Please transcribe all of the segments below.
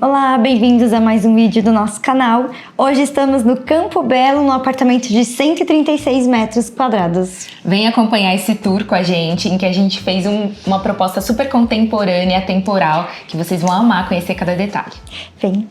Olá, bem-vindos a mais um vídeo do nosso canal. Hoje estamos no Campo Belo, num apartamento de 136 metros quadrados. Vem acompanhar esse tour com a gente, em que a gente fez uma proposta super contemporânea, atemporal, que vocês vão amar conhecer cada detalhe. Vem!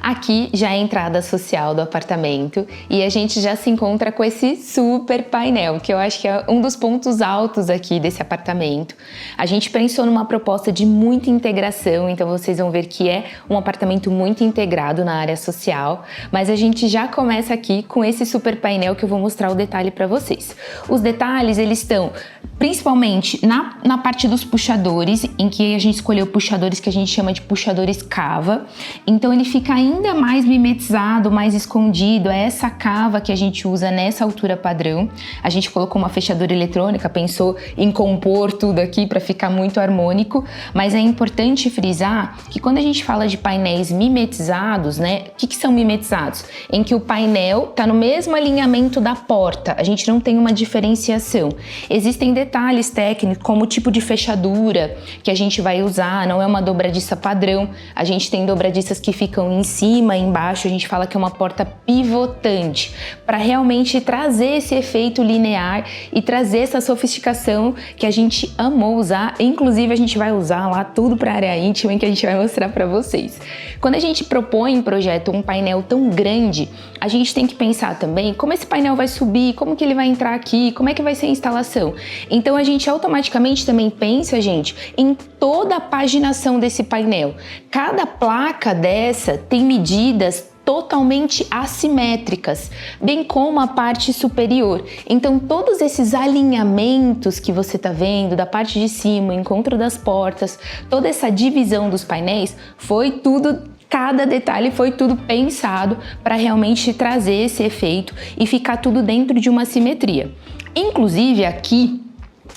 Aqui já é a entrada social do apartamento e a gente já se encontra com esse super painel, que eu acho que é um dos pontos altos aqui desse apartamento. A gente pensou numa proposta de muita integração, então vocês vão ver que é um apartamento muito integrado na área social, mas a gente já começa aqui com esse super painel que eu vou mostrar o detalhe para vocês. Os detalhes, eles estão principalmente na parte dos puxadores, em que a gente escolheu puxadores que a gente chama de puxadores cava, então ele fica ainda mais mimetizado, mais escondido. É essa cava que a gente usa nessa altura padrão. A gente colocou uma fechadura eletrônica, pensou em compor tudo aqui para ficar muito harmônico, mas é importante frisar que quando a gente fala de painéis mimetizados, né, o que são mimetizados? Em que o painel está no mesmo alinhamento da porta, a gente não tem uma diferenciação. Existem detalhes técnicos, como o tipo de fechadura que a gente vai usar, não é uma dobradiça padrão, a gente tem dobradiças que ficam em cima e embaixo, a gente fala que é uma porta pivotante, para realmente trazer esse efeito linear e trazer essa sofisticação que a gente amou usar. Inclusive a gente vai usar lá tudo para a área íntima, em que a gente vai mostrar para vocês. Quando a gente propõe em projeto um painel tão grande, a gente tem que pensar também como esse painel vai subir, como que ele vai entrar aqui, como é que vai ser a instalação. Então a gente automaticamente também pensa, gente, em toda a paginação desse painel. Cada placa dessa tem medidas totalmente assimétricas, bem como a parte superior. Então todos esses alinhamentos que você está vendo da parte de cima, o encontro das portas, toda essa divisão dos painéis, foi tudo, cada detalhe foi tudo pensado para realmente trazer esse efeito e ficar tudo dentro de uma simetria. Inclusive aqui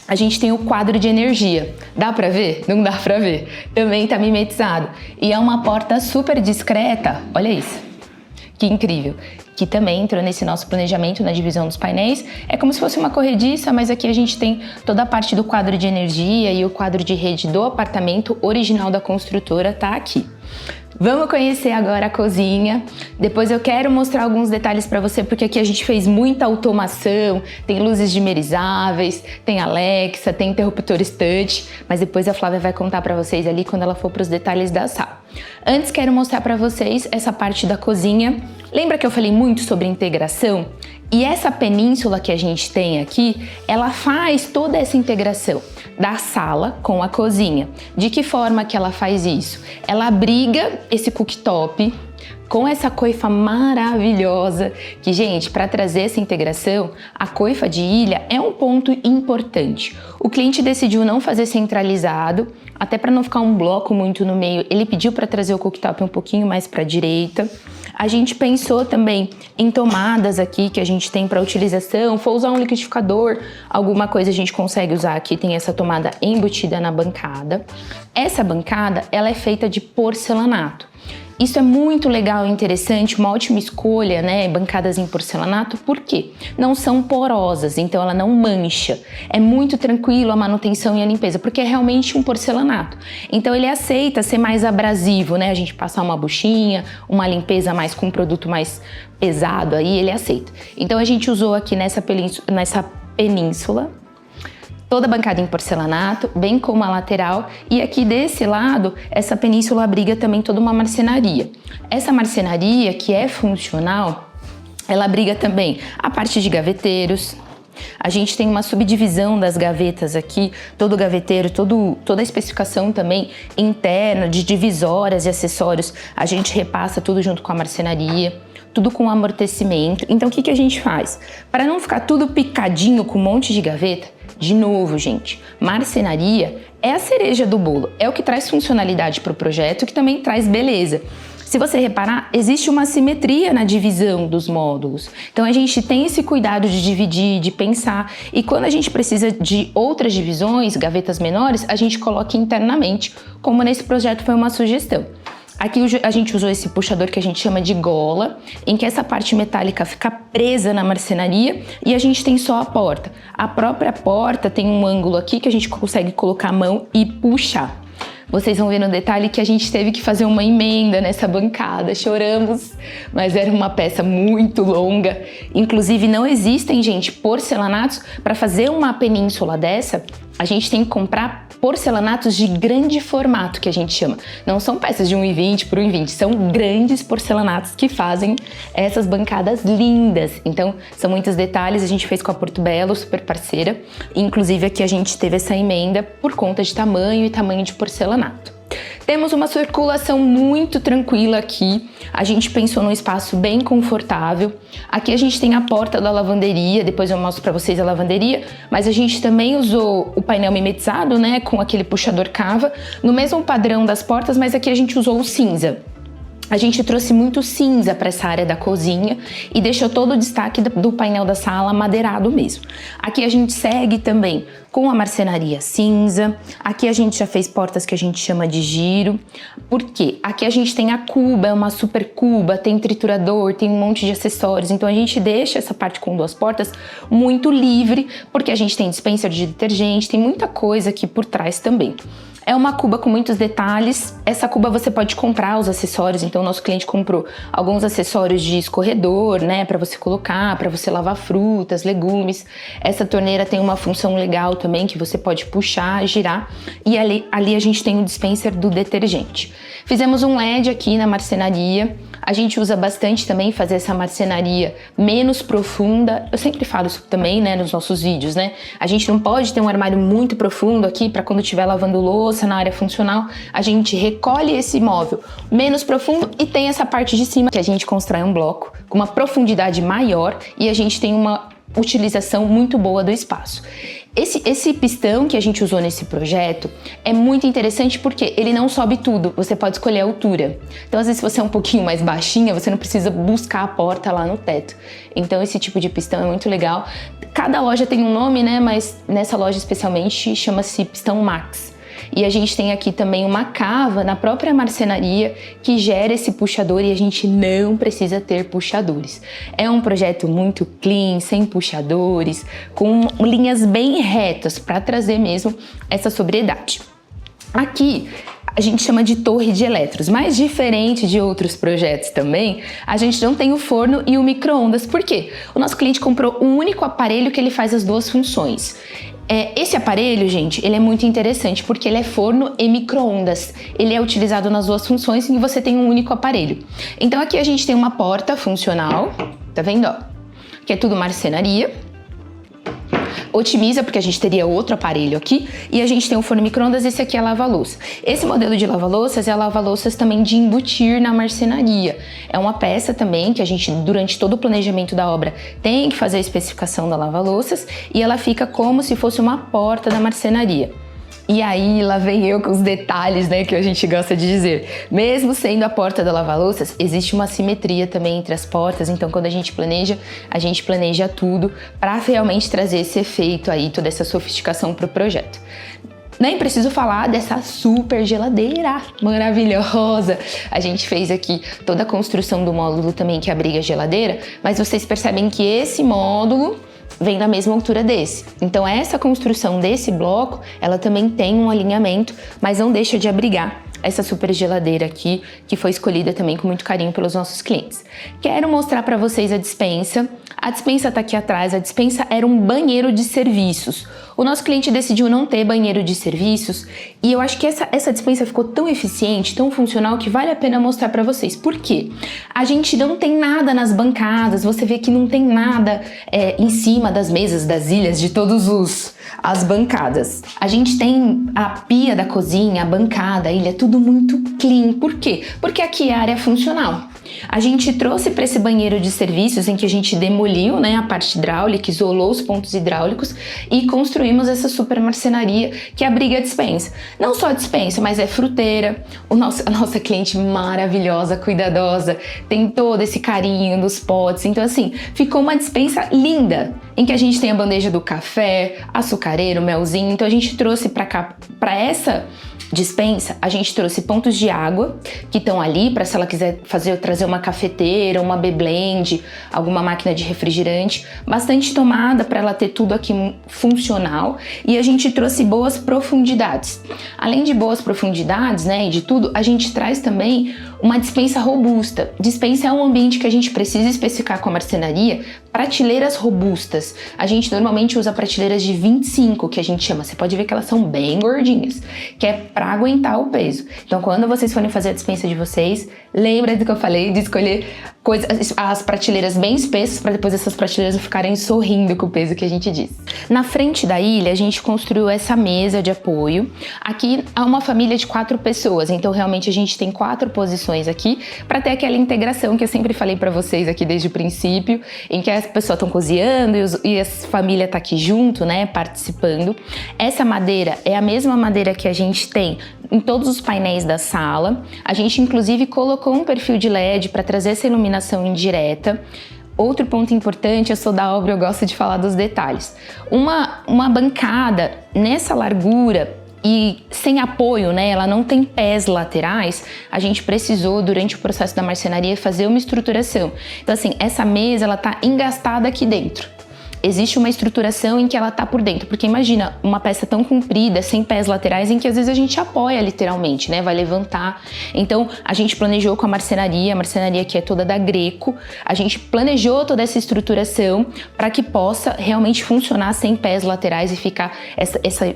a gente tem o quadro de energia. Dá pra ver? Não dá pra ver. Também tá mimetizado. E é uma porta super discreta. Olha isso. Que incrível. Que também entrou nesse nosso planejamento na divisão dos painéis. É como se fosse uma corrediça, mas aqui a gente tem toda a parte do quadro de energia e o quadro de rede do apartamento original da construtora tá aqui. Vamos conhecer agora a cozinha. Depois eu quero mostrar alguns detalhes para você, porque aqui a gente fez muita automação, tem luzes dimerizáveis, tem Alexa, tem interruptores touch, mas depois a Flávia vai contar para vocês ali quando ela for para os detalhes da sala. Antes quero mostrar para vocês essa parte da cozinha. Lembra que eu falei muito sobre integração? E essa península que a gente tem aqui, ela faz toda essa integração da sala com a cozinha. De que forma que ela faz isso? Ela abriga esse cooktop com essa coifa maravilhosa, que, gente, para trazer essa integração, a coifa de ilha é um ponto importante. O cliente decidiu não fazer centralizado, até para não ficar um bloco muito no meio, ele pediu para trazer o cooktop um pouquinho mais para a direita. A gente pensou também em tomadas aqui que a gente tem para utilização, for usar um liquidificador, alguma coisa a gente consegue usar aqui, tem essa tomada embutida na bancada. Essa bancada, ela é feita de porcelanato. Isso é muito legal e interessante, uma ótima escolha, né? Bancadas em porcelanato, por quê? Não são porosas, então ela não mancha. É muito tranquilo a manutenção e a limpeza, porque é realmente um porcelanato. Então ele aceita ser mais abrasivo, né? A gente passar uma buchinha, uma limpeza mais com um produto mais pesado aí, ele aceita. Então a gente usou aqui nessa península, toda a bancada em porcelanato, bem como a lateral, e aqui desse lado, essa península abriga também toda uma marcenaria. Essa marcenaria, que é funcional, ela abriga também a parte de gaveteiros. A gente tem uma subdivisão das gavetas aqui, todo gaveteiro, toda a especificação também interna de divisórias e acessórios, a gente repassa tudo junto com a marcenaria, tudo com amortecimento. Então o que a gente faz? Para não ficar tudo picadinho com um monte de gaveta, de novo, gente, marcenaria é a cereja do bolo, é o que traz funcionalidade para o projeto, que também traz beleza. Se você reparar, existe uma simetria na divisão dos módulos. Então a gente tem esse cuidado de dividir, de pensar, e quando a gente precisa de outras divisões, gavetas menores, a gente coloca internamente, como nesse projeto foi uma sugestão. Aqui a gente usou esse puxador que a gente chama de gola, em que essa parte metálica fica presa na marcenaria e a gente tem só a porta. A própria porta tem um ângulo aqui que a gente consegue colocar a mão e puxar. Vocês vão ver no detalhe que a gente teve que fazer uma emenda nessa bancada, choramos, mas era uma peça muito longa. Inclusive não existem, gente, porcelanatos. Para fazer uma península dessa, a gente tem que comprar porcelanatos de grande formato, que a gente chama. Não são peças de 1,20 por 1,20, são grandes porcelanatos que fazem essas bancadas lindas. Então, são muitos detalhes, a gente fez com a Porto Belo, super parceira. Inclusive, aqui a gente teve essa emenda por conta de tamanho e tamanho de porcelanato. Temos uma circulação muito tranquila aqui, a gente pensou num espaço bem confortável. Aqui a gente tem a porta da lavanderia, depois eu mostro para vocês a lavanderia, mas a gente também usou o painel mimetizado, né, com aquele puxador cava, no mesmo padrão das portas, mas aqui a gente usou o cinza. A gente trouxe muito cinza para essa área da cozinha e deixou todo o destaque do painel da sala madeirado mesmo. Aqui a gente segue também com a marcenaria cinza. Aqui a gente já fez portas que a gente chama de giro. Por quê? Aqui a gente tem a cuba, é uma super cuba, tem triturador, tem um monte de acessórios. Então a gente deixa essa parte com 2 portas muito livre, porque a gente tem dispenser de detergente, tem muita coisa aqui por trás também. É uma cuba com muitos detalhes. Essa cuba você pode comprar os acessórios, então o nosso cliente comprou alguns acessórios de escorredor, né, para você colocar, para você lavar frutas, legumes. Essa torneira tem uma função legal também, que você pode puxar, girar, e ali a gente tem o dispenser do detergente. Fizemos um LED aqui na marcenaria. A gente usa bastante também fazer essa marcenaria menos profunda. Eu sempre falo isso também, né, nos nossos vídeos, né? A gente não pode ter um armário muito profundo aqui para quando estiver lavando louça na área funcional. A gente recolhe esse móvel menos profundo e tem essa parte de cima que a gente constrói um bloco com uma profundidade maior e a gente tem uma utilização muito boa do espaço. Esse pistão que a gente usou nesse projeto é muito interessante porque ele não sobe tudo, você pode escolher a altura. Então, às vezes, se você é um pouquinho mais baixinha, você não precisa buscar a porta lá no teto. Então, esse tipo de pistão é muito legal. Cada loja tem um nome, né? Mas nessa loja especialmente chama-se Pistão Max. E a gente tem aqui também uma cava na própria marcenaria que gera esse puxador e a gente não precisa ter puxadores. É um projeto muito clean, sem puxadores, com linhas bem retas para trazer mesmo essa sobriedade. Aqui a gente chama de torre de eletros, mas diferente de outros projetos também, a gente não tem o forno e o micro-ondas. Por quê? O nosso cliente comprou um único aparelho que ele faz as 2 funções. Esse aparelho, gente, ele é muito interessante porque ele é forno e micro-ondas. Ele é utilizado nas 2 funções e você tem um único aparelho. Então aqui a gente tem uma porta funcional, tá vendo, ó? Que é tudo marcenaria. Otimiza, porque a gente teria outro aparelho aqui, e a gente tem um forno micro-ondas, esse aqui é lava-louça. Esse modelo de lava-louças é lava-louças também de embutir na marcenaria. É uma peça também que a gente, durante todo o planejamento da obra, tem que fazer a especificação da lava-louças, e ela fica como se fosse uma porta da marcenaria. E aí, lá vem eu com os detalhes, né, que a gente gosta de dizer. Mesmo sendo a porta da lava-louças, existe uma simetria também entre as portas, então quando a gente planeja tudo para realmente trazer esse efeito aí, toda essa sofisticação para o projeto. Nem preciso falar dessa super geladeira maravilhosa. A gente fez aqui toda a construção do módulo também que abriga a geladeira, mas vocês percebem que esse módulo vem da mesma altura desse. Então essa construção desse bloco, ela também tem um alinhamento, mas não deixa de abrigar essa super geladeira aqui, que foi escolhida também com muito carinho pelos nossos clientes. Quero mostrar para vocês a dispensa. A dispensa tá aqui atrás. A dispensa era um banheiro de serviços. O nosso cliente decidiu não ter banheiro de serviços e eu acho que essa dispensa ficou tão eficiente, tão funcional, que vale a pena mostrar para vocês. Por quê? A gente não tem nada nas bancadas, você vê que não tem nada em cima das mesas, das ilhas, de todos as bancadas. A gente tem a pia da cozinha, a bancada, a ilha, tudo muito clean. Por quê? Porque aqui é a área funcional. A gente trouxe para esse banheiro de serviços em que a gente demoliu, né, a parte hidráulica, isolou os pontos hidráulicos e construímos essa super marcenaria que abriga a despensa. Não só a despensa, mas é fruteira. A nossa cliente maravilhosa, cuidadosa, tem todo esse carinho nos potes. Então assim, ficou uma despensa linda, em que a gente tem a bandeja do café, açucareiro, melzinho. Então a gente trouxe para cá, para essa dispensa, a gente trouxe pontos de água que estão ali para, se ela quiser trazer uma cafeteira, uma B-Blend, alguma máquina de refrigerante, bastante tomada para ela ter tudo aqui funcional, e a gente trouxe boas profundidades. Além de boas profundidades, né, e de tudo, a gente traz também uma dispensa robusta. Dispensa é um ambiente que a gente precisa especificar com a marcenaria, prateleiras robustas. A gente normalmente usa prateleiras de 25, que a gente chama, você pode ver que elas são bem gordinhas, que é para aguentar o peso. Então, quando vocês forem fazer a dispensa de vocês, lembra do que eu falei, de escolher as prateleiras bem espessas, para depois essas prateleiras não ficarem sorrindo com o peso que a gente diz. Na frente da ilha, a gente construiu essa mesa de apoio. Aqui há uma família de 4 pessoas, então realmente a gente tem 4 posições aqui, para ter aquela integração que eu sempre falei para vocês aqui desde o princípio, em que as pessoas estão cozinhando e a família tá aqui junto, né, participando. Essa madeira é a mesma madeira que a gente tem em todos os painéis da sala. A gente inclusive colocou um perfil de LED para trazer essa iluminação indireta. Outro ponto importante, eu sou da obra, eu gosto de falar dos detalhes. Uma bancada nessa largura e sem apoio, né, ela não tem pés laterais, a gente precisou, durante o processo da marcenaria, fazer uma estruturação. Então assim, essa mesa, ela tá engastada aqui dentro. Existe uma estruturação em que ela tá por dentro, porque imagina uma peça tão comprida, sem pés laterais, em que às vezes a gente apoia literalmente, né, vai levantar. Então a gente planejou com a marcenaria que é toda da Greco, a gente planejou toda essa estruturação para que possa realmente funcionar sem pés laterais e ficar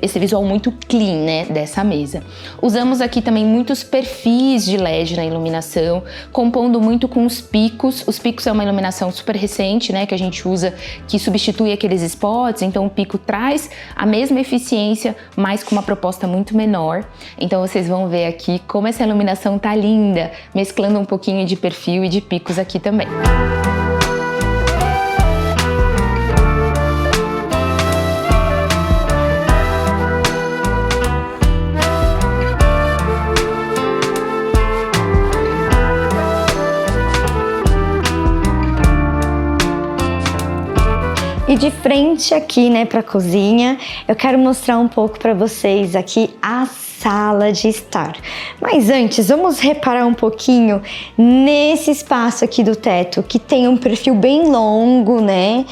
esse visual muito clean, né, dessa mesa. Usamos aqui também muitos perfis de LED na iluminação, compondo muito com os picos. Os picos é uma iluminação super recente, né, que a gente usa, que substitui aqueles spots, então o pico traz a mesma eficiência, mas com uma proposta muito menor. Então vocês vão ver aqui como essa iluminação tá linda, mesclando um pouquinho de perfil e de picos aqui também. E de frente aqui, né, para a cozinha, eu quero mostrar um pouco para vocês aqui a sala de estar. Mas antes, vamos reparar um pouquinho nesse espaço aqui do teto, que tem um perfil bem longo, né?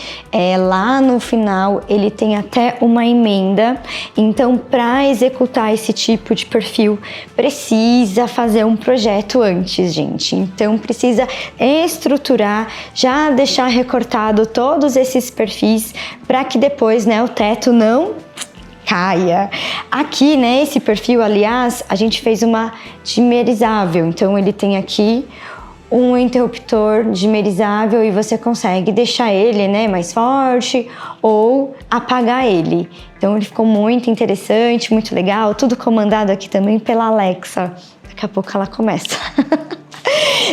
Lá no final ele tem até uma emenda. Então, para executar esse tipo de perfil, precisa fazer um projeto antes, gente. Então, precisa estruturar, já deixar recortado todos esses perfis para que depois, né, o teto não caia. Aqui, né, esse perfil, aliás, a gente fez uma dimerizável, então ele tem aqui um interruptor dimerizável e você consegue deixar ele, né, mais forte ou apagar ele. Então ele ficou muito interessante, muito legal, tudo comandado aqui também pela Alexa. Daqui a pouco ela começa.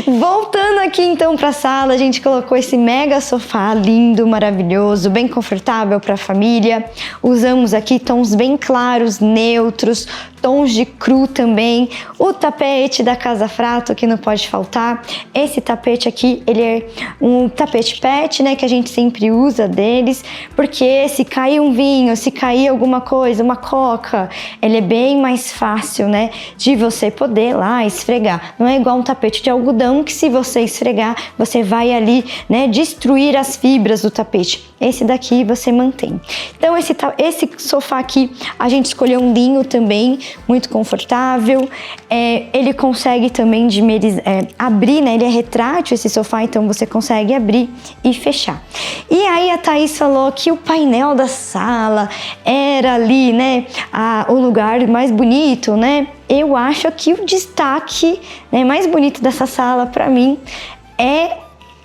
Voltando aqui então para a sala, a gente colocou esse mega sofá lindo, maravilhoso, bem confortável para a família. Usamos aqui tons bem claros, neutros, tons de cru também. O tapete da Casa Frato, que não pode faltar. Esse tapete aqui, ele é um tapete pet, né, que a gente sempre usa deles, porque se cair um vinho, se cair alguma coisa, uma coca, ele é bem mais fácil, né, de você poder lá esfregar. Não é igual um tapete de algodão que se você esfregar, você vai ali, né, destruir as fibras do tapete. Esse daqui você mantém. Então esse sofá aqui, a gente escolheu um linho também, muito confortável. Ele consegue também abrir, né? Ele é retrátil esse sofá, então você consegue abrir e fechar. E aí a Thaís falou que o painel da sala era ali, né, o lugar mais bonito, né? Eu acho que o destaque, né, mais bonito dessa sala para mim é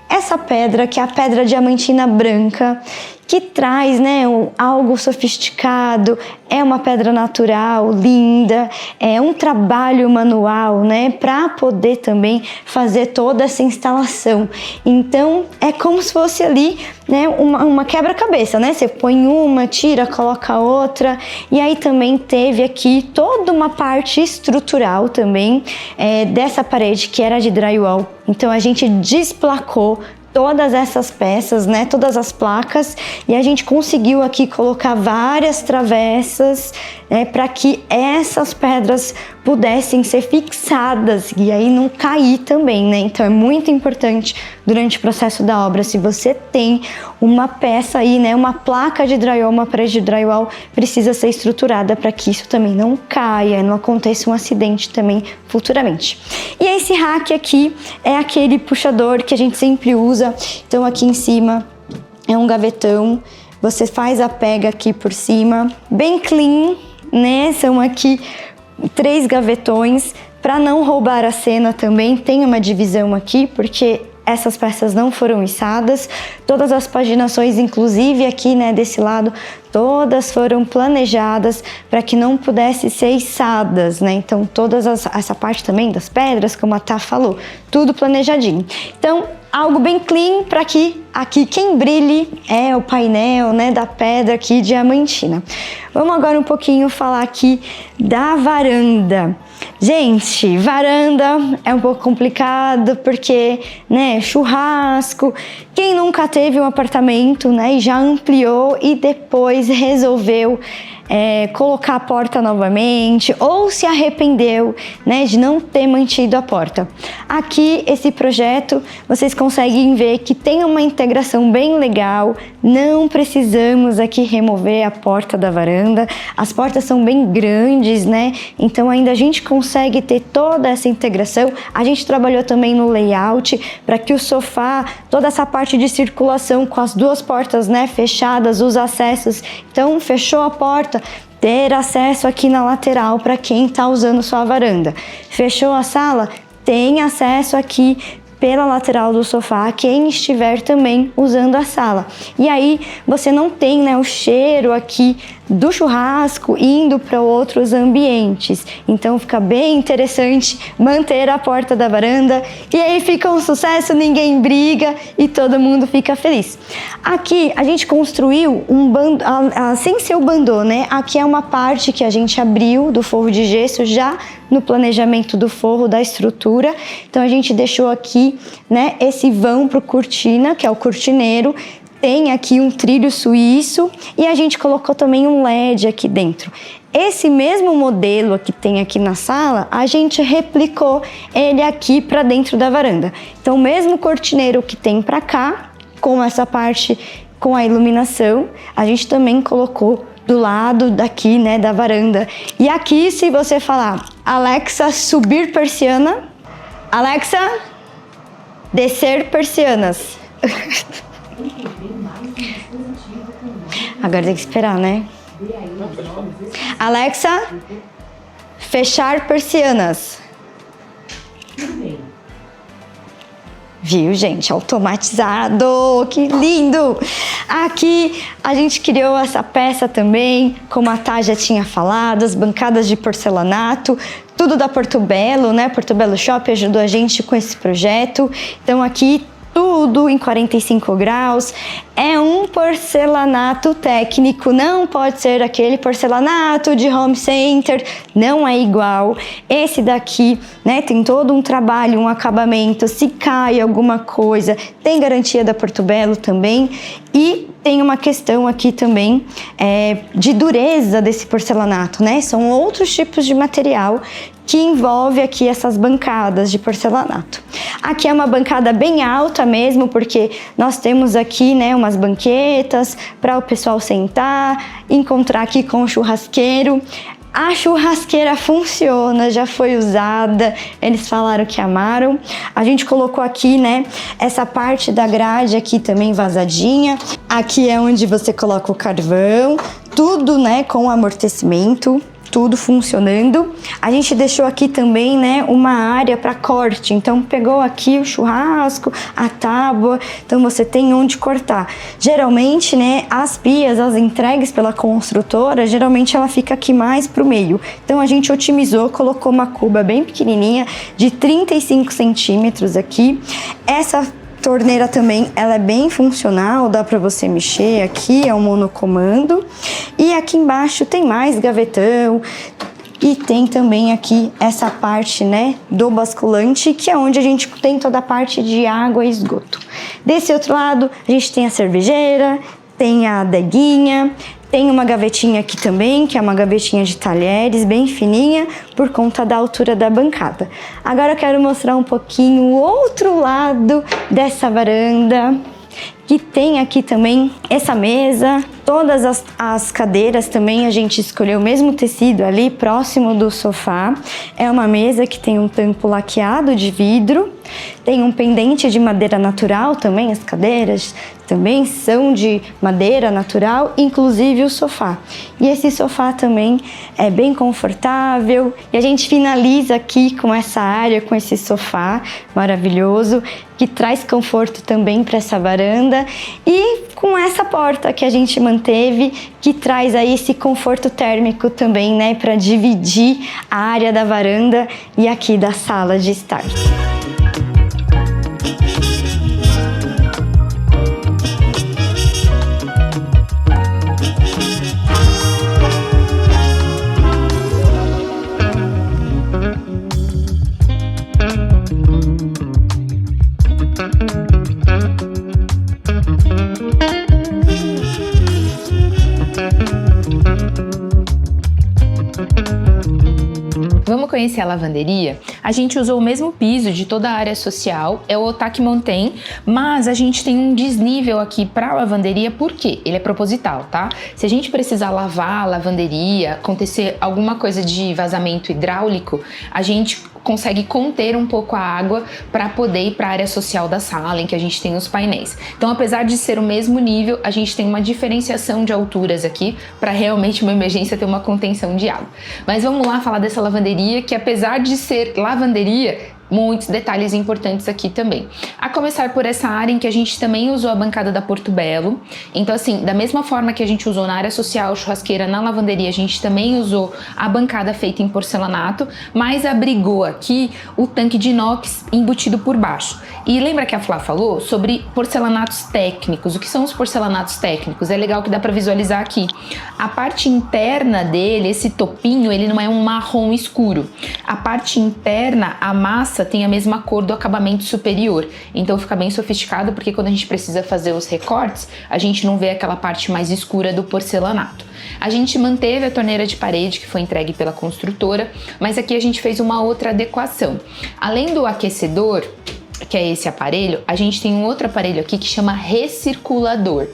essa pedra, que é a pedra diamantina branca, que traz, né, algo sofisticado, é uma pedra natural, linda, é um trabalho manual, né, para poder também fazer toda essa instalação. Então, é como se fosse ali, né, uma quebra-cabeça, né, você põe uma, tira, coloca outra, e aí também teve aqui toda uma parte estrutural também dessa parede que era de drywall. Então, a gente desplacou todas essas peças, né, todas as placas, e a gente conseguiu aqui colocar várias travessas, né, para que essas pedras pudessem ser fixadas e aí não cair também, né? Então é muito importante durante o processo da obra, se você tem uma peça aí, né, uma placa de drywall, uma parede de drywall, precisa ser estruturada para que isso também não caia, não aconteça um acidente também futuramente. E esse rack aqui é aquele puxador que a gente sempre usa. Então aqui em cima é um gavetão, você faz a pega aqui por cima, bem clean, né? São aqui 3 gavetões para não roubar a cena também. Tem uma divisão aqui porque essas peças não foram içadas. Todas as paginações, inclusive aqui, né, desse lado, todas foram planejadas para que não pudessem ser içadas, né? Então essa parte também das pedras, como a Tá falou, tudo planejadinho. Então algo bem clean para que aqui quem brilhe é o painel, né, da pedra aqui diamantina. Vamos agora um pouquinho falar aqui da varanda. Gente, varanda é um pouco complicado porque, né, churrasco. Quem nunca teve um apartamento, né, e já ampliou e depois resolveu colocar a porta novamente ou se arrependeu, né, de não ter mantido a porta. Aqui, esse projeto, vocês conseguem ver que tem uma integração bem legal, não precisamos aqui remover a porta da varanda, as portas são bem grandes, né, então ainda a gente consegue ter toda essa integração. A gente trabalhou também no layout para que o sofá, toda essa parte de circulação com as 2 portas, né, fechadas, os acessos, então fechou a porta, ter acesso aqui na lateral para quem está usando sua varanda. Fechou a sala, tem acesso aqui pela lateral do sofá, quem estiver também usando a sala. E aí você não tem, né, o cheiro aqui do churrasco indo para outros ambientes. Então fica bem interessante manter a porta da varanda e aí fica um sucesso, ninguém briga e todo mundo fica feliz. Aqui a gente construiu um bandô, sem ser o bandô, né? Aqui é uma parte que a gente abriu do forro de gesso já no planejamento do forro, da estrutura. Então a gente deixou aqui, né, esse vão para o cortina, que é o cortineiro. Tem aqui um trilho suíço e a gente colocou também um LED aqui dentro. Esse mesmo modelo que tem aqui na sala, a gente replicou ele aqui para dentro da varanda. Então, o mesmo cortineiro que tem para cá, com essa parte com a iluminação, a gente também colocou do lado daqui, né, da varanda. E aqui, se você falar, Alexa, subir persiana, Alexa, descer persianas. Agora tem que esperar, né? Alexa, fechar persianas. Viu, gente? Automatizado! Que lindo! Aqui a gente criou essa peça também, como a Tá já tinha falado, as bancadas de porcelanato, tudo da Portobello, né? Portobello Shop ajudou a gente com esse projeto. Então aqui tudo em 45 graus, é um porcelanato técnico, não pode ser aquele porcelanato de home center, não é igual. Esse daqui, né, tem todo um trabalho, um acabamento, se cai alguma coisa, tem garantia da Portobello também. E tem uma questão aqui também de dureza desse porcelanato, né? São outros tipos de material que envolve aqui essas bancadas de porcelanato. Aqui é uma bancada bem alta mesmo, porque nós temos aqui, né, umas banquetas para o pessoal sentar, encontrar aqui com o churrasqueiro. A churrasqueira funciona, já foi usada, eles falaram que amaram. A gente colocou aqui, né, essa parte da grade aqui também vazadinha. Aqui é onde você coloca o carvão, tudo, né, com amortecimento. tudo funcionando. A gente deixou aqui também, né, uma área para corte. Então pegou aqui o churrasco, a tábua, então você tem onde cortar. Geralmente, né, as pias, as entregues pela construtora, geralmente ela fica aqui mais pro meio. Então a gente otimizou, colocou uma cuba bem pequenininha de 35 centímetros aqui. Essa torneira também, ela é bem funcional, dá para você mexer aqui, é um monocomando. E aqui embaixo tem mais gavetão. E tem também aqui essa parte, né, do basculante, que é onde a gente tem toda a parte de água e esgoto. Desse outro lado, a gente tem a cervejeira, tem a adeguinha, tem uma gavetinha aqui também, que é uma gavetinha de talheres, bem fininha, por conta da altura da bancada. Agora eu quero mostrar um pouquinho o outro lado dessa varanda, que tem aqui também essa mesa, todas as cadeiras também a gente escolheu o mesmo tecido ali próximo do sofá. É uma mesa que tem um tampo laqueado de vidro, tem um pendente de madeira natural também, as cadeiras também são de madeira natural, inclusive o sofá. E esse sofá também é bem confortável e a gente finaliza aqui com essa área, com esse sofá maravilhoso, que traz conforto também para essa varanda e com essa porta que a gente manteve, que traz aí esse conforto térmico também, né, para dividir a área da varanda e aqui da sala de estar. Vamos conhecer a lavanderia? A gente usou o mesmo piso de toda a área social, é o Otaki Mountain, mas a gente tem um desnível aqui para a lavanderia, por quê? Ele é proposital, tá? Se a gente precisar lavar a lavanderia, acontecer alguma coisa de vazamento hidráulico, a gente consegue conter um pouco a água para poder ir para a área social da sala em que a gente tem os painéis. Então, apesar de ser o mesmo nível, a gente tem uma diferenciação de alturas aqui para realmente uma emergência ter uma contenção de água. Mas vamos lá falar dessa lavanderia, que apesar de ser lavanderia, muitos detalhes importantes aqui também. A começar por essa área em que a gente também usou a bancada da Porto Belo. Então, assim, da mesma forma que a gente usou na área social, churrasqueira, na lavanderia, a gente também usou a bancada feita em porcelanato, mas abrigou aqui o tanque de inox embutido por baixo. E lembra que a Flá falou sobre porcelanatos técnicos? O que são os porcelanatos técnicos? É legal que dá para visualizar aqui. A parte interna dele, esse topinho, ele não é um marrom escuro. A parte interna, a massa tem a mesma cor do acabamento superior, então fica bem sofisticado, porque quando a gente precisa fazer os recortes, a gente não vê aquela parte mais escura do porcelanato. A gente manteve a torneira de parede que foi entregue pela construtora, mas aqui a gente fez uma outra adequação. Além do aquecedor, que é esse aparelho, a gente tem um outro aparelho aqui que chama recirculador.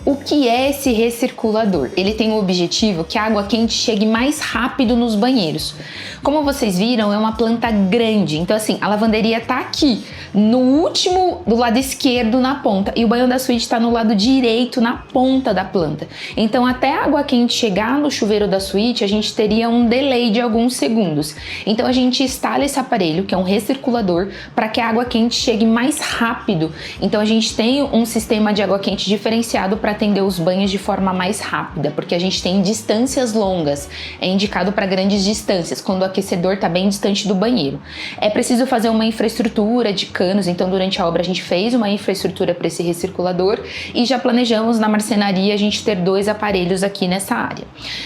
O que é esse recirculador? Ele tem o objetivo que a água quente chegue mais rápido nos banheiros. Como vocês viram, é uma planta grande, então assim, a lavanderia tá aqui, no último, do lado esquerdo na ponta, e o banho da suíte está no lado direito, na ponta da planta. Então até a água quente chegar no chuveiro da suíte, a gente teria um delay de alguns segundos. Então a gente instala esse aparelho, que é um recirculador, para que a água quente chegue mais rápido. Então a gente tem um sistema de água quente diferenciado para atender os banhos de forma mais rápida, porque a gente tem distâncias longas, é indicado para grandes distâncias, quando o aquecedor está bem distante do banheiro. É preciso fazer uma infraestrutura de canos, então durante a obra a gente fez uma infraestrutura para esse recirculador e já planejamos na marcenaria a gente ter 2 aparelhos aqui nessa área.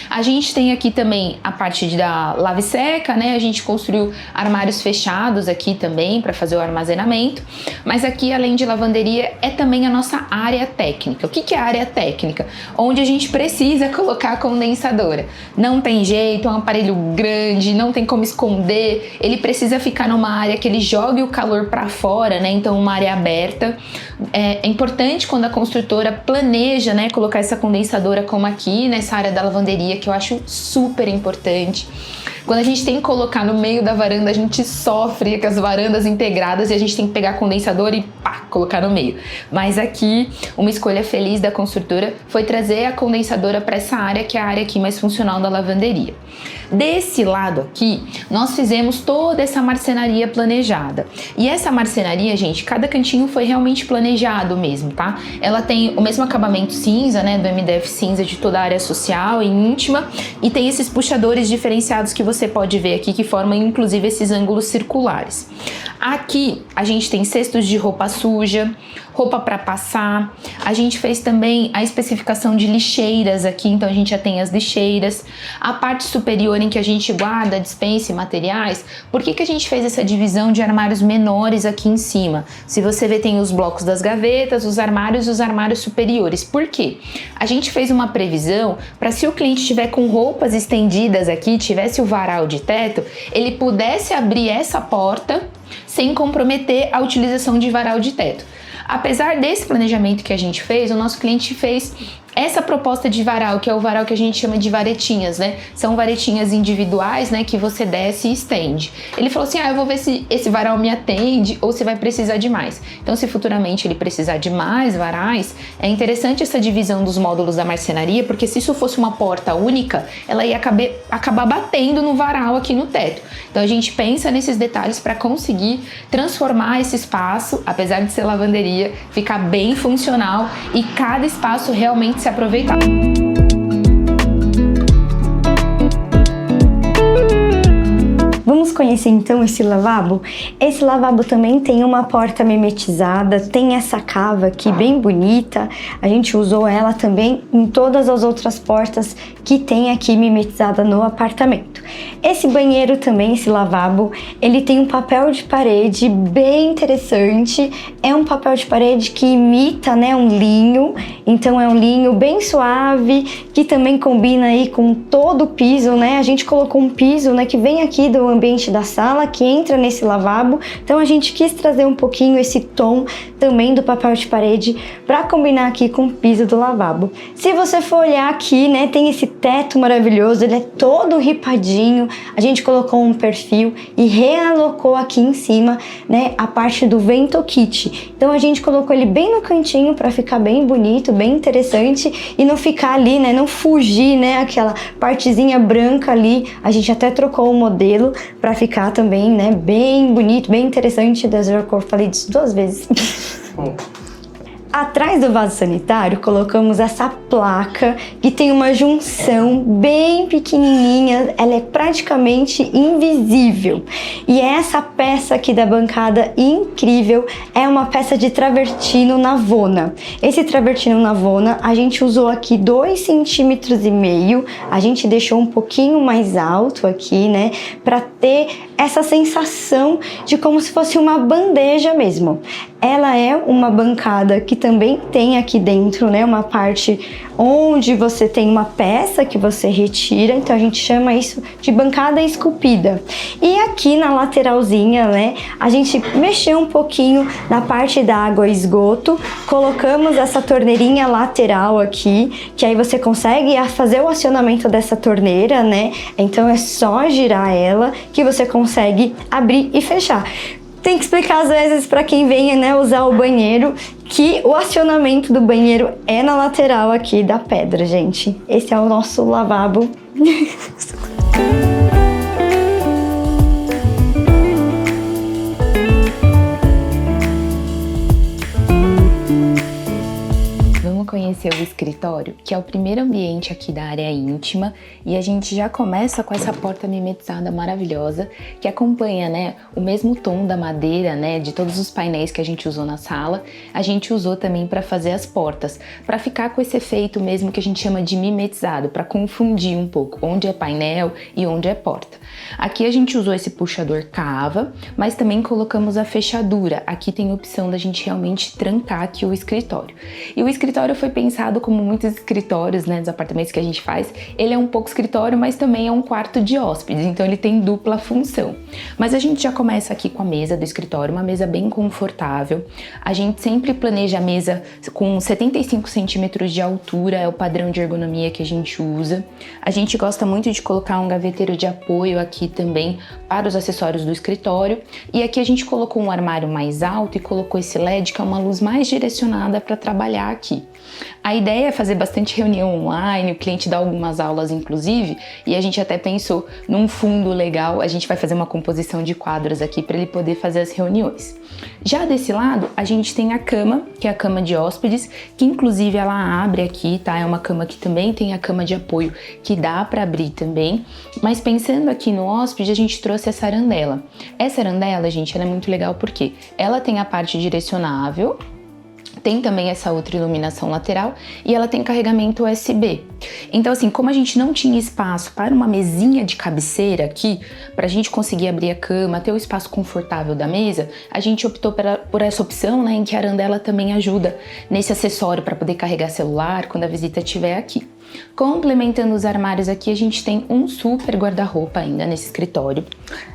A gente tem aqui também a parte da lave seca, né? A gente construiu armários fechados aqui também para fazer o armazenamento, mas aqui além de lavanderia é também a nossa área técnica. O que é a área técnica? Onde a gente precisa colocar a condensadora. Não tem jeito, é um aparelho grande, não tem como esconder, ele precisa ficar numa área que ele jogue o calor para fora, né? Então uma área aberta. É importante quando a construtora planeja, né, colocar essa condensadora como aqui nessa área da lavanderia, que eu acho super importante. Quando a gente tem que colocar no meio da varanda, a gente sofre com as varandas integradas e a gente tem que pegar condensador e pá, colocar no meio. Mas aqui, uma escolha feliz da construtora foi trazer a condensadora para essa área, que é a área aqui mais funcional da lavanderia. Desse lado aqui, nós fizemos toda essa marcenaria planejada. E essa marcenaria, gente, cada cantinho foi realmente planejado mesmo, tá? Ela tem o mesmo acabamento cinza, né, do MDF cinza de toda a área social e íntima, e tem esses puxadores diferenciados que você pode ver aqui, que formam inclusive esses ângulos circulares. Aqui a gente tem cestos de roupa suja, roupa para passar. A gente fez também a especificação de lixeiras aqui, então a gente já tem as lixeiras. A parte superior em que a gente guarda, dispensa e materiais. Por que a gente fez essa divisão de armários menores aqui em cima? Se você ver, tem os blocos das gavetas, os armários e os armários superiores. Por quê? A gente fez uma previsão para, se o cliente estiver com roupas estendidas aqui, tivesse o varal de teto, ele pudesse abrir essa porta sem comprometer a utilização de varal de teto. Apesar desse planejamento que a gente fez, o nosso cliente fez essa proposta de varal, que é o varal que a gente chama de varetinhas, né? São varetinhas individuais, né, que você desce e estende. Ele falou assim, eu vou ver se esse varal me atende ou se vai precisar de mais. Então, se futuramente ele precisar de mais varais, é interessante essa divisão dos módulos da marcenaria, porque se isso fosse uma porta única, ela ia acabar batendo no varal aqui no teto. Então, a gente pensa nesses detalhes para conseguir transformar esse espaço, apesar de ser lavanderia, ficar bem funcional e cada espaço realmente se aproveitar. Vamos conhecer então esse lavabo? Esse lavabo também tem uma porta mimetizada, tem essa cava aqui bem bonita. A gente usou ela também em todas as outras portas que tem aqui mimetizada no apartamento. Esse banheiro também, esse lavabo, ele tem um papel de parede bem interessante. É um papel de parede que imita, né, um linho. Então é um linho bem suave, que também combina aí com todo o piso, né? A gente colocou um piso, né, que vem aqui do ambiente da sala, que entra nesse lavabo. Então a gente quis trazer um pouquinho esse tom também do papel de parede para combinar aqui com o piso do lavabo. Se você for olhar aqui, né, tem esse teto maravilhoso, ele é todo ripadinho. A gente colocou um perfil e realocou aqui em cima, né, a parte do vento kit. Então a gente colocou ele bem no cantinho para ficar bem bonito, bem interessante e não ficar ali, né, não fugir, né, aquela partezinha branca ali. A gente até trocou o modelo para ficar também, né, bem bonito, bem interessante. Eu falei disso 2 vezes. Atrás do vaso sanitário colocamos essa placa que tem uma junção bem pequenininha, ela é praticamente invisível. E essa peça aqui da bancada incrível é uma peça de travertino Navona. Esse travertino Navona a gente usou aqui 2,5 cm, a gente deixou um pouquinho mais alto aqui, né, para ter essa sensação de como se fosse uma bandeja mesmo. Ela é uma bancada que também tem aqui dentro, né, uma parte onde você tem uma peça que você retira, então a gente chama isso de bancada esculpida. E aqui na lateralzinha, né, a gente mexeu um pouquinho na parte da água e esgoto, colocamos essa torneirinha lateral aqui, que aí você consegue fazer o acionamento dessa torneira, né, então é só girar ela que você consegue abrir e fechar. Tem que explicar às vezes para quem vem, né, usar o banheiro, que o acionamento do banheiro é na lateral aqui da pedra, gente. Esse é o nosso lavabo. Conhecer o escritório, que é o primeiro ambiente aqui da área íntima, e a gente já começa com essa porta mimetizada maravilhosa que acompanha, né, o mesmo tom da madeira, né, de todos os painéis que a gente usou na sala. A gente usou também para fazer as portas, para ficar com esse efeito mesmo que a gente chama de mimetizado, para confundir um pouco onde é painel e onde é porta. Aqui a gente usou esse puxador cava, mas também colocamos a fechadura. Aqui tem a opção da gente realmente trancar aqui o escritório. E o escritório foi pensado como muitos escritórios, né, dos apartamentos que a gente faz. Ele é um pouco escritório, mas também é um quarto de hóspedes, então ele tem dupla função. Mas a gente já começa aqui com a mesa do escritório, uma mesa bem confortável. A gente sempre planeja a mesa com 75 centímetros de altura, é o padrão de ergonomia que a gente usa. A gente gosta muito de colocar um gaveteiro de apoio aqui também para os acessórios do escritório. E aqui a gente colocou um armário mais alto e colocou esse LED, que é uma luz mais direcionada para trabalhar aqui. A ideia é fazer bastante bastante reunião online, o cliente dá algumas aulas inclusive, e a gente até pensou num fundo legal, a gente vai fazer uma composição de quadros aqui para ele poder fazer as reuniões. Já desse lado, a gente tem a cama, que é a cama de hóspedes, que inclusive ela abre aqui, tá? É uma cama que também tem a cama de apoio, que dá para abrir também. Mas pensando aqui no hóspede, a gente trouxe essa arandela. Essa arandela, gente, ela é muito legal porque ela tem a parte direcionável, tem também essa outra iluminação lateral e ela tem carregamento USB. Então assim, como a gente não tinha espaço para uma mesinha de cabeceira aqui, para a gente conseguir abrir a cama, ter o espaço confortável da mesa, a gente optou por essa opção, né, em que a arandela também ajuda nesse acessório para poder carregar celular quando a visita estiver aqui. Complementando os armários aqui, a gente tem um super guarda-roupa ainda nesse escritório.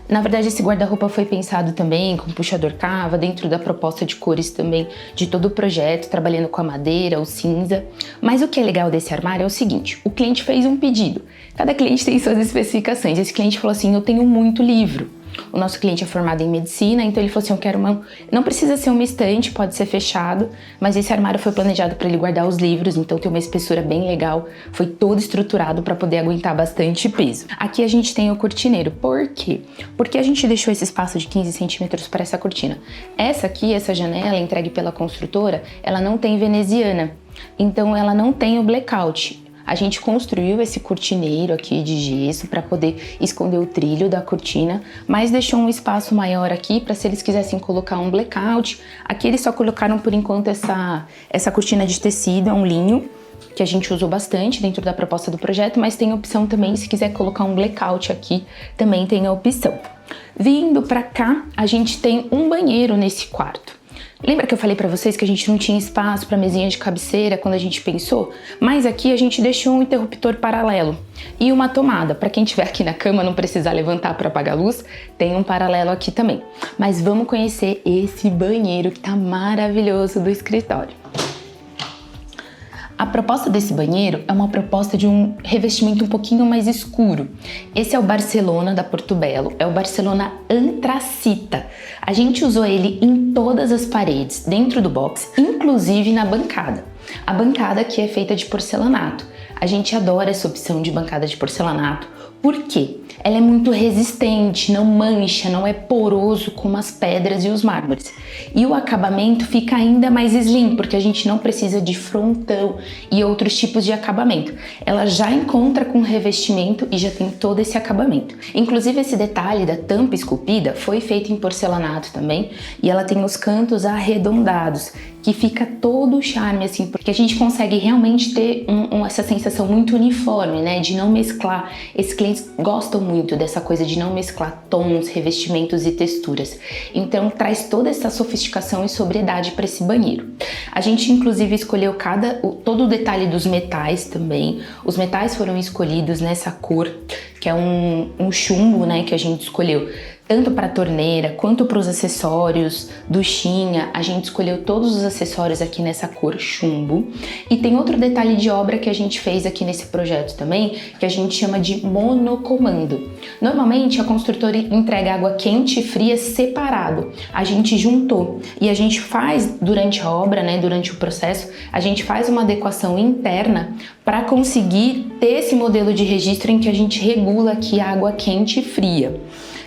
Na verdade, esse guarda-roupa foi pensado também com puxador cava, dentro da proposta de cores também de todo o projeto, trabalhando com a madeira, o cinza. Mas o que é legal desse armário é o seguinte, o cliente fez um pedido. Cada cliente tem suas especificações. Esse cliente falou assim, eu tenho muito livro. O nosso cliente é formado em medicina, então ele falou assim, eu quero uma... Não precisa ser uma estante, pode ser fechado, mas esse armário foi planejado para ele guardar os livros, então tem uma espessura bem legal, foi todo estruturado para poder aguentar bastante peso. Aqui a gente tem o cortineiro, por quê? Porque a gente deixou esse espaço de 15 centímetros para essa cortina. Essa aqui, essa janela entregue pela construtora, ela não tem veneziana, então ela não tem o blackout. A gente construiu esse cortineiro aqui de gesso para poder esconder o trilho da cortina, mas deixou um espaço maior aqui para se eles quisessem colocar um blackout. Aqui eles só colocaram por enquanto essa cortina de tecido, é um linho, que a gente usou bastante dentro da proposta do projeto, mas tem opção também, se quiser colocar um blackout aqui, também tem a opção. Vindo para cá, a gente tem um banheiro nesse quarto. Lembra que eu falei para vocês que a gente não tinha espaço para mesinha de cabeceira quando a gente pensou? Mas aqui a gente deixou um interruptor paralelo e uma tomada. Para quem estiver aqui na cama não precisar levantar para apagar a luz, tem um paralelo aqui também. Mas vamos conhecer esse banheiro que tá maravilhoso do escritório. A proposta desse banheiro é uma proposta de um revestimento um pouquinho mais escuro. Esse é o Barcelona da Portobello, é o Barcelona Antracita. A gente usou ele em todas as paredes, dentro do box, inclusive na bancada. A bancada aqui é feita de porcelanato. A gente adora essa opção de bancada de porcelanato. Por quê? Ela é muito resistente, não mancha, não é poroso como as pedras e os mármores. E o acabamento fica ainda mais slim, porque a gente não precisa de frontão e outros tipos de acabamento. Ela já encontra com revestimento e já tem todo esse acabamento. Inclusive esse detalhe da tampa esculpida foi feito em porcelanato também, e ela tem os cantos arredondados, que fica todo o charme, assim, porque a gente consegue realmente ter essa sensação muito uniforme, né, de não mesclar. Esses clientes gostam muito dessa coisa de não mesclar tons, revestimentos e texturas. Então traz toda essa sofisticação e sobriedade para esse banheiro. A gente inclusive escolheu todo o detalhe dos metais também. Os metais foram escolhidos nessa cor, que é um chumbo, né, que a gente escolheu tanto para a torneira quanto para os acessórios, duchinha. A gente escolheu todos os acessórios aqui nessa cor chumbo. E tem outro detalhe de obra que a gente fez aqui nesse projeto também, que a gente chama de monocomando. Normalmente a construtora entrega água quente e fria separado. A gente juntou e a gente faz durante a obra, né, durante o processo, a gente faz uma adequação interna para conseguir ter esse modelo de registro em que a gente regula aqui a água quente e fria.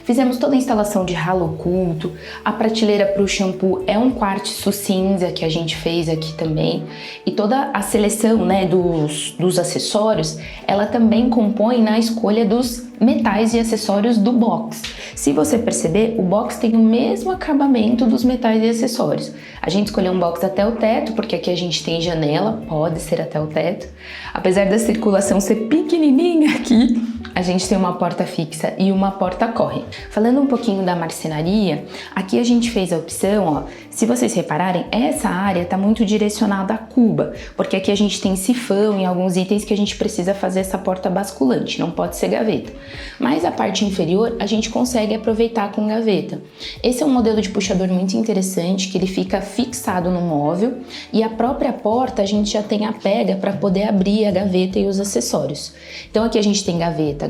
Fizemos toda a instalação de ralo oculto, a prateleira para o shampoo é um quartzo cinza que a gente fez aqui também, e toda a seleção, né, dos acessórios, ela também compõe na escolha dos metais e acessórios do box. Se você perceber, o box tem o mesmo acabamento dos metais e acessórios. A gente escolheu um box até o teto, porque aqui a gente tem janela, pode ser até o teto. Apesar da circulação ser pequenininha aqui, a gente tem uma porta fixa e uma porta corre. Falando um pouquinho da marcenaria, aqui a gente fez a opção, ó, se vocês repararem, essa área está muito direcionada à cuba, porque aqui a gente tem sifão e alguns itens que a gente precisa fazer essa porta basculante, não pode ser gaveta. Mas a parte inferior a gente consegue aproveitar com gaveta. Esse é um modelo de puxador muito interessante, que ele fica fixado no móvel, e a própria porta a gente já tem a pega para poder abrir a gaveta e os acessórios. Então aqui a gente tem gaveta,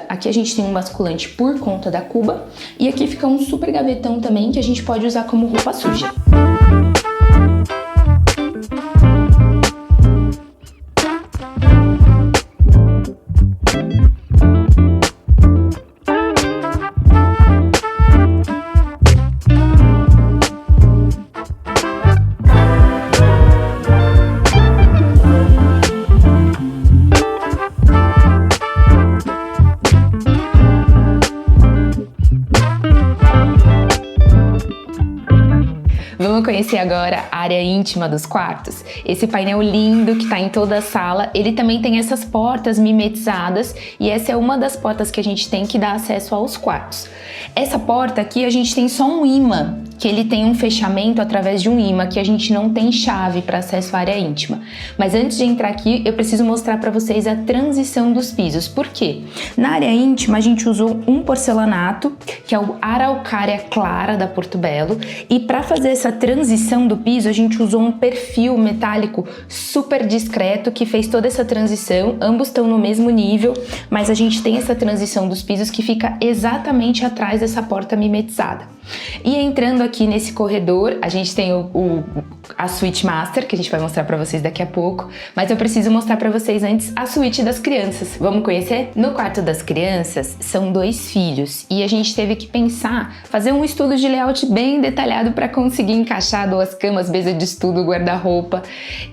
aqui a gente tem um basculante por conta da cuba, e aqui fica um super gavetão também que a gente pode usar como roupa suja. Vamos conhecer agora a área íntima dos quartos? Esse painel lindo que está em toda a sala, ele também tem essas portas mimetizadas e essa é uma das portas que a gente tem que dá acesso aos quartos. Essa porta aqui a gente tem só um ímã, que ele tem um fechamento através de um ímã, que a gente não tem chave para acesso à área íntima. Mas antes de entrar aqui, eu preciso mostrar para vocês a transição dos pisos. Por quê? Na área íntima a gente usou um porcelanato, que é o Araucária Clara da Porto Belo, e para fazer essa transição do piso a gente usou um perfil metálico super discreto que fez toda essa transição. Ambos estão no mesmo nível, mas a gente tem essa transição dos pisos que fica exatamente atrás dessa porta mimetizada. E entrando aqui nesse corredor, a gente tem a suíte master, que a gente vai mostrar para vocês daqui a pouco, mas eu preciso mostrar para vocês antes a suíte das crianças. Vamos conhecer? No quarto das crianças são 2 filhos e a gente teve que pensar, fazer um estudo de layout bem detalhado para conseguir encaixar 2 camas, mesa de estudo, guarda-roupa.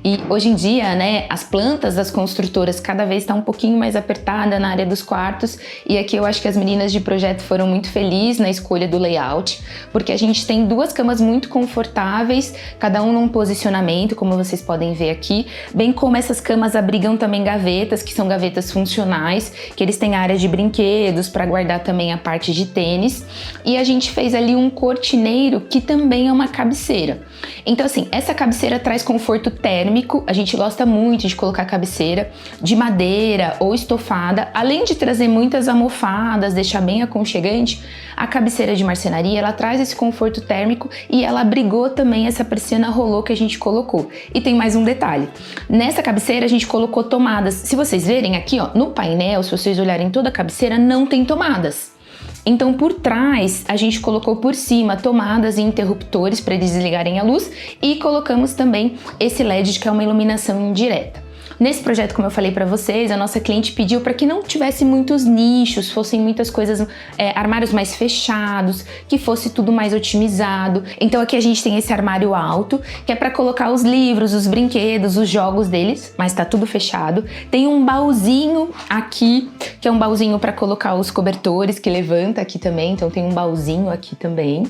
E hoje em dia, né, as plantas das construtoras cada vez está um pouquinho mais apertada na área dos quartos e aqui eu acho que as meninas de projeto foram muito felizes na escolha do layout, porque a gente tem 2 camas muito confortáveis, cada um num posicionamento, como vocês podem ver aqui, bem como essas camas abrigam também gavetas, que são gavetas funcionais, que eles têm área de brinquedos para guardar também a parte de tênis, e a gente fez ali um cortineiro que também é uma cabeceira. Então assim, essa cabeceira traz conforto térmico, a gente gosta muito de colocar cabeceira de madeira ou estofada, além de trazer muitas almofadas, deixar bem aconchegante, a cabeceira de marcenaria, ela traz esse conforto térmico e ela abrigou também essa persiana rolô que a gente colocou. E tem mais um detalhe, nessa cabeceira a gente colocou tomadas, se vocês verem aqui ó, no painel, se vocês olharem toda a cabeceira, não tem tomadas. Então por trás a gente colocou por cima tomadas e interruptores para eles desligarem a luz e colocamos também esse LED que é uma iluminação indireta. Nesse projeto, como eu falei para vocês, a nossa cliente pediu para que não tivesse muitos nichos, fossem muitas coisas, armários mais fechados, que fosse tudo mais otimizado. Então aqui a gente tem esse armário alto, que é para colocar os livros, os brinquedos, os jogos deles, mas tá tudo fechado. Tem um baúzinho aqui, que é um baúzinho para colocar os cobertores, que levanta aqui também, então tem um baúzinho aqui também,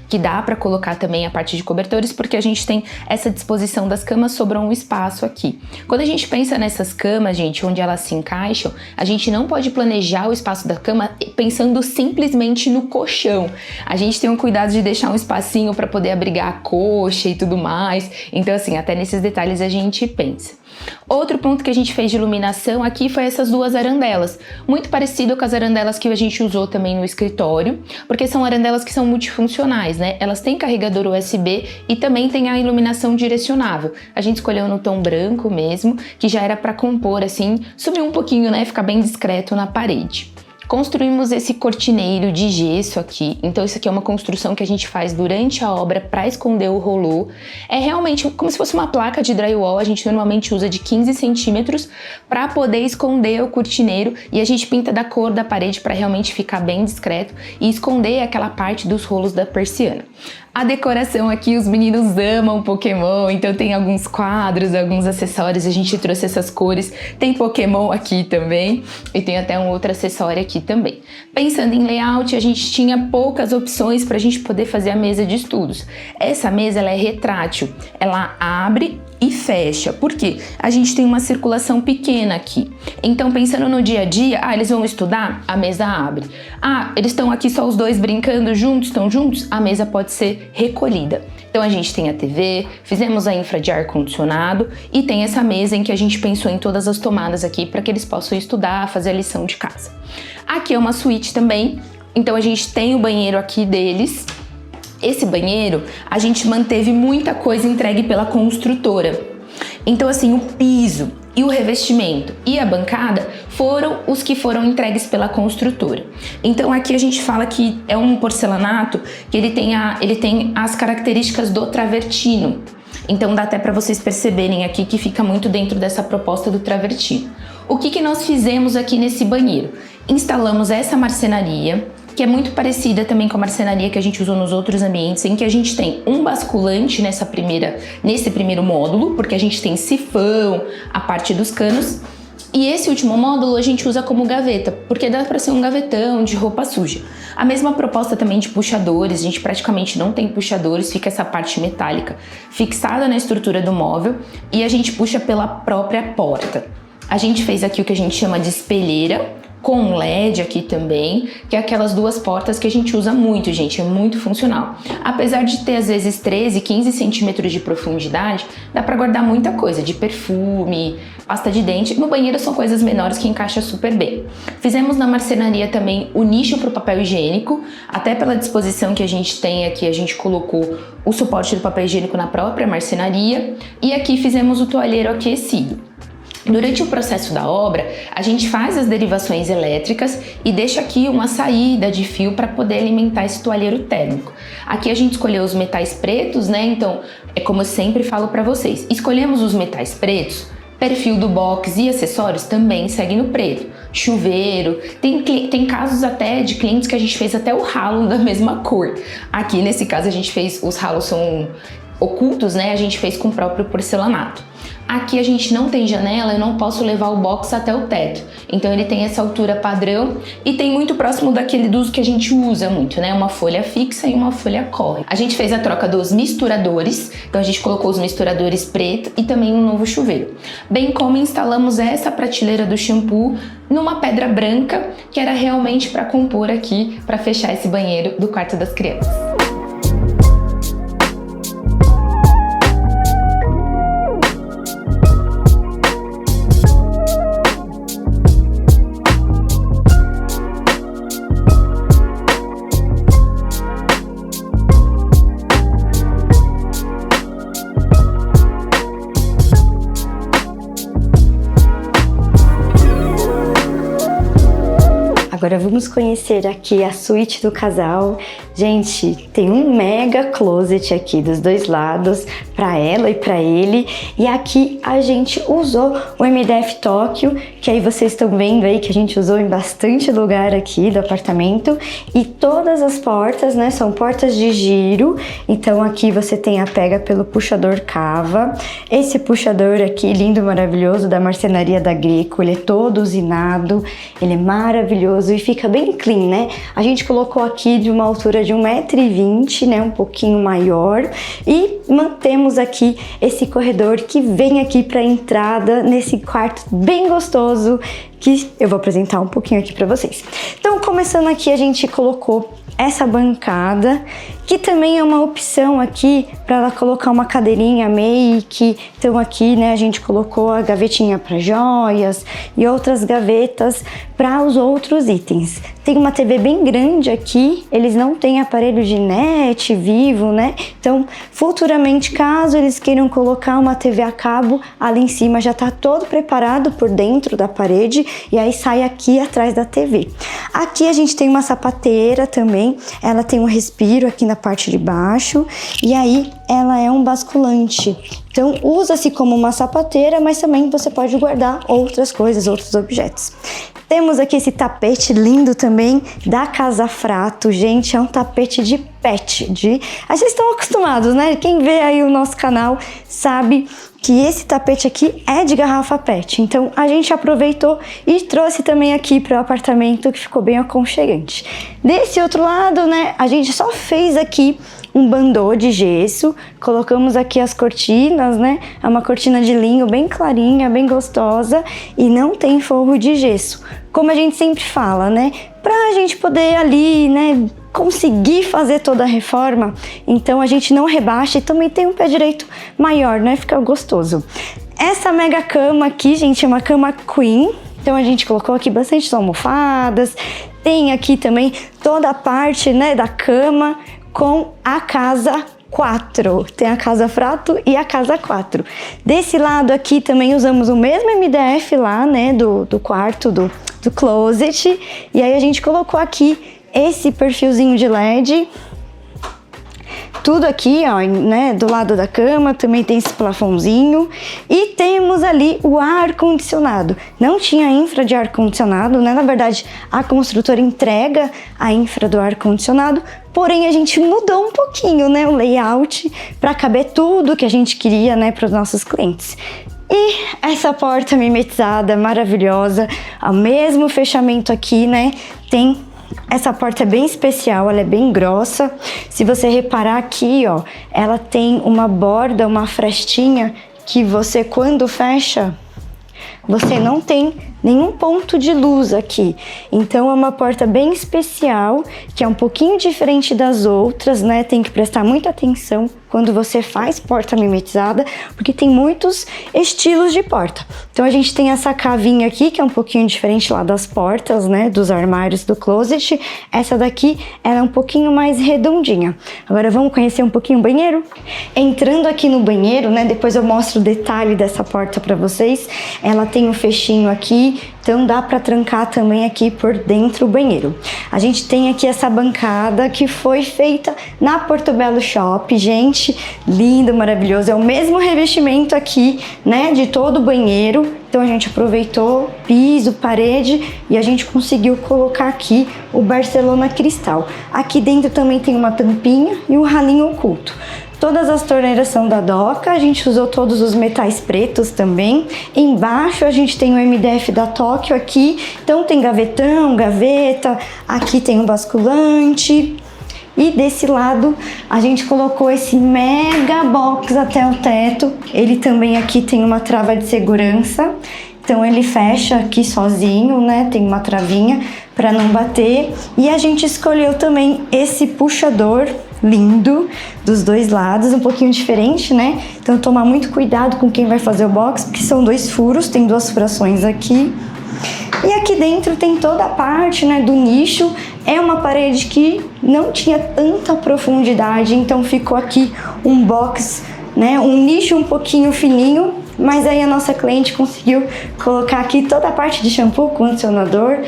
que dá para colocar também a parte de cobertores, porque a gente tem essa disposição das camas, sobrou um espaço aqui. Quando a gente pensa nessas camas, gente, onde elas se encaixam, a gente não pode planejar o espaço da cama pensando simplesmente no colchão. A gente tem um cuidado de deixar um espacinho para poder abrigar a coxa e tudo mais. Então, assim, até nesses detalhes a gente pensa. Outro ponto que a gente fez de iluminação aqui foi essas 2 arandelas, muito parecido com as arandelas que a gente usou também no escritório, porque são arandelas que são multifuncionais, né? Elas têm carregador USB e também tem a iluminação direcionável. A gente escolheu no tom branco mesmo, que já era para compor assim, subir um pouquinho, né? Ficar bem discreto na parede. Construímos esse cortineiro de gesso aqui, então isso aqui é uma construção que a gente faz durante a obra para esconder o rolô. É realmente como se fosse uma placa de drywall, a gente normalmente usa de 15 centímetros para poder esconder o cortineiro e a gente pinta da cor da parede para realmente ficar bem discreto e esconder aquela parte dos rolos da persiana. A decoração aqui, os meninos amam Pokémon, então tem alguns quadros, alguns acessórios, a gente trouxe essas cores. Tem Pokémon aqui também e tem até um outro acessório aqui também. Pensando em layout, a gente tinha poucas opções para a gente poder fazer a mesa de estudos. Essa mesa ela é retrátil, ela abre e fecha. Por quê? A gente tem uma circulação pequena aqui. Então, pensando no dia a dia, eles vão estudar? A mesa abre. Eles estão aqui só os 2 brincando juntos, estão juntos? A mesa pode ser recolhida. Então, a gente tem a TV, fizemos a infra de ar-condicionado e tem essa mesa em que a gente pensou em todas as tomadas aqui para que eles possam estudar, fazer a lição de casa. Aqui é uma suíte também, então a gente tem o banheiro aqui deles. Esse banheiro, a gente manteve muita coisa entregue pela construtora. Então, assim, o piso e o revestimento e a bancada foram os que foram entregues pela construtora. Então, aqui a gente fala que é um porcelanato que ele tem as características do travertino. Então, dá até para vocês perceberem aqui que fica muito dentro dessa proposta do travertino. O que nós fizemos aqui nesse banheiro? Instalamos essa marcenaria, que é muito parecida também com a marcenaria que a gente usou nos outros ambientes, em que a gente tem um basculante nesse primeiro módulo, porque a gente tem sifão, a parte dos canos, E esse último módulo a gente usa como gaveta, porque dá para ser um gavetão de roupa suja. A mesma proposta também de puxadores, a gente praticamente não tem puxadores, fica essa parte metálica fixada na estrutura do móvel e a gente puxa pela própria porta. A gente fez aqui o que a gente chama de espelheira, com LED aqui também, que é aquelas duas portas que a gente usa muito, gente, é muito funcional. Apesar de ter às vezes 13, 15 centímetros de profundidade, dá pra guardar muita coisa, de perfume, pasta de dente. No banheiro são coisas menores que encaixam super bem. Fizemos na marcenaria também o nicho pro papel higiênico, até pela disposição que a gente tem aqui, a gente colocou o suporte do papel higiênico na própria marcenaria, e aqui fizemos o toalheiro aquecido. Durante o processo da obra, a gente faz as derivações elétricas e deixa aqui uma saída de fio para poder alimentar esse toalheiro térmico. Aqui a gente escolheu os metais pretos, né? Então, é como eu sempre falo para vocês, escolhemos os metais pretos, perfil do box e acessórios também segue no preto. Chuveiro, tem casos até de clientes que a gente fez até o ralo da mesma cor. Aqui, nesse caso, a gente fez, os ralos são ocultos, né? A gente fez com o próprio porcelanato. Aqui a gente não tem janela, eu não posso levar o box até o teto. Então ele tem essa altura padrão e tem muito próximo daquele do uso que a gente usa muito, né? Uma folha fixa e uma folha corre. A gente fez a troca dos misturadores, então a gente colocou os misturadores preto e também um novo chuveiro. Bem como instalamos essa prateleira do shampoo numa pedra branca, que era realmente para compor aqui, para fechar esse banheiro do quarto das crianças. Agora vamos conhecer aqui a suíte do casal. Gente, tem um mega closet aqui dos dois lados, para ela e para ele. E aqui a gente usou o MDF Tóquio, que aí vocês estão vendo aí que a gente usou em bastante lugar aqui do apartamento. E todas as portas, né, são portas de giro. Então aqui você tem a pega pelo puxador cava. Esse puxador aqui, lindo, maravilhoso, da marcenaria da Greco, ele é todo usinado, ele é maravilhoso e fica bem clean, né? A gente colocou aqui de uma altura de 1,20 m, né? Um pouquinho maior, e mantemos aqui esse corredor que vem aqui para a entrada nesse quarto bem gostoso que eu vou apresentar um pouquinho aqui para vocês. Então, começando aqui, a gente colocou essa bancada, que também é uma opção aqui para ela colocar uma cadeirinha make. Então aqui, né, a gente colocou a gavetinha para joias e outras gavetas para os outros itens. Tem uma TV bem grande aqui, eles não têm aparelho de net vivo, né? Então, futuramente, caso eles queiram colocar uma TV a cabo, ali em cima já tá todo preparado por dentro da parede e aí sai aqui atrás da TV. Aqui a gente tem uma sapateira também, ela tem um respiro aqui na parte de baixo e aí ela é um basculante. Então usa-se como uma sapateira, mas também você pode guardar outras coisas, outros objetos. Temos aqui esse tapete lindo também da Casa Frato, gente, é um tapete de pet, vocês estão acostumados, né? Quem vê aí o nosso canal sabe que esse tapete aqui é de garrafa pet. Então a gente aproveitou e trouxe também aqui para o apartamento, que ficou bem aconchegante. Desse outro lado, né, a gente só fez aqui um bandô de gesso, colocamos aqui as cortinas, né? É uma cortina de linho bem clarinha, bem gostosa e não tem forro de gesso. Como a gente sempre fala, né? Pra gente poder ali, né, conseguir fazer toda a reforma, então a gente não rebaixa e também tem um pé direito maior, né? Fica gostoso. Essa mega cama aqui, gente, é uma cama queen. Então a gente colocou aqui bastante almofadas. Tem aqui também toda a parte, né, da cama com a Casa 4. Tem a Casa Frato e a Casa 4. Desse lado aqui também usamos o mesmo MDF lá, né, do quarto, do closet. E aí a gente colocou aqui esse perfilzinho de LED. Tudo aqui, ó, né, do lado da cama, também tem esse plafãozinho. E temos ali o ar-condicionado. Não tinha infra de ar-condicionado, né? Na verdade, a construtora entrega a infra do ar-condicionado, porém a gente mudou um pouquinho, né, o layout para caber tudo que a gente queria, né, para os nossos clientes. E essa porta mimetizada, maravilhosa, o mesmo fechamento aqui, né? Tem essa porta bem especial, ela é bem grossa. Se você reparar aqui, ó, ela tem uma borda, uma frestinha que você, quando fecha, você não tem nenhum ponto de luz aqui. Então é uma porta bem especial, que é um pouquinho diferente das outras, né? Tem que prestar muita atenção quando você faz porta mimetizada, porque tem muitos estilos de porta. Então a gente tem essa cavinha aqui, que é um pouquinho diferente lá das portas, né? Dos armários do closet. Essa daqui, ela é um pouquinho mais redondinha. Agora vamos conhecer um pouquinho o banheiro? Entrando aqui no banheiro, né? Depois eu mostro o detalhe dessa porta pra vocês. Ela tem um fechinho aqui, então dá para trancar também aqui por dentro o banheiro. A gente tem aqui essa bancada que foi feita na Portobello Shop, gente, lindo, maravilhoso. É o mesmo revestimento aqui, né, de todo o banheiro. Então a gente aproveitou piso, parede e a gente conseguiu colocar aqui o Barcelona Cristal. Aqui dentro também tem uma tampinha e um ralinho oculto. Todas as torneiras são da Doca, a gente usou todos os metais pretos também. Embaixo a gente tem o MDF da Tóquio aqui, então tem gavetão, gaveta, aqui tem um basculante. E desse lado a gente colocou esse mega box até o teto. Ele também aqui tem uma trava de segurança, então ele fecha aqui sozinho, né? Tem uma travinha para não bater. E a gente escolheu também esse puxador lindo dos dois lados, um pouquinho diferente, né? Então tomar muito cuidado com quem vai fazer o box, porque são 2 furos, tem 2 furações aqui. E aqui dentro tem toda a parte, né, do nicho. É uma parede que não tinha tanta profundidade, então ficou aqui um box, né, um nicho um pouquinho fininho, mas aí a nossa cliente conseguiu colocar aqui toda a parte de shampoo, condicionador.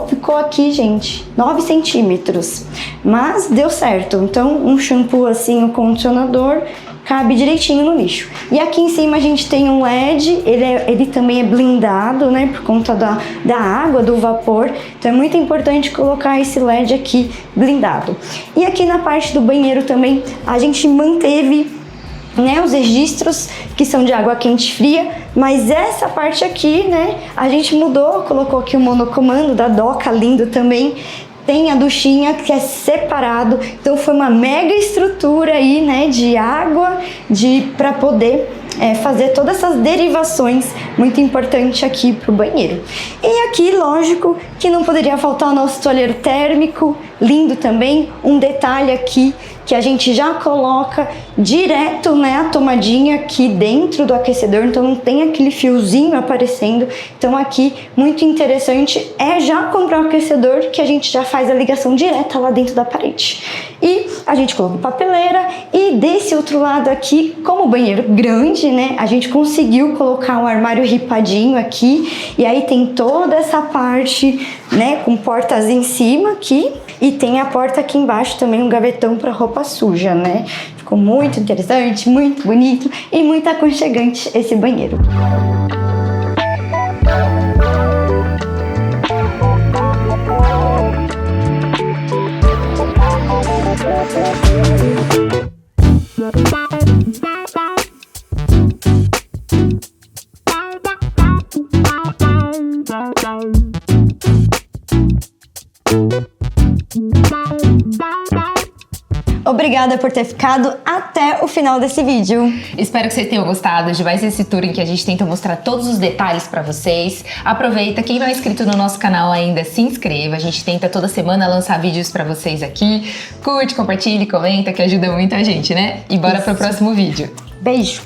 Ficou aqui, gente, 9 centímetros, mas deu certo. Então um shampoo assim, um condicionador, cabe direitinho no nicho. E aqui em cima a gente tem um LED, ele também é blindado, né, por conta da água, do vapor. Então é muito importante colocar esse LED aqui blindado. E aqui na parte do banheiro também a gente manteve, né, os registros que são de água quente e fria, mas essa parte aqui, né, a gente mudou, colocou aqui o monocomando da Doca, lindo também. Tem a duchinha que é separado, então foi uma mega estrutura aí, né, de água, para poder fazer todas essas derivações, muito importante aqui pro banheiro. E aqui, lógico, que não poderia faltar o nosso toalheiro térmico, lindo também. Um detalhe aqui que a gente já coloca direto, né, a tomadinha aqui dentro do aquecedor, então não tem aquele fiozinho aparecendo. Então aqui, muito interessante, é já comprar o aquecedor que a gente já faz a ligação direta lá dentro da parede. E a gente colocou papeleira, e desse outro lado aqui, como o banheiro grande, né, a gente conseguiu colocar um armário ripadinho aqui, e aí tem toda essa parte, né, com portas em cima aqui, e tem a porta aqui embaixo também, um gavetão para roupa suja, né? Ficou muito interessante, muito bonito e muito aconchegante esse banheiro. Obrigada por ter ficado até o final desse vídeo. Espero que vocês tenham gostado de mais esse tour em que a gente tenta mostrar todos os detalhes pra vocês. Aproveita, quem não é inscrito no nosso canal ainda, se inscreva. A gente tenta toda semana lançar vídeos pra vocês aqui. Curte, compartilhe, comenta, que ajuda muito a gente, né? E bora pro próximo vídeo. Beijo!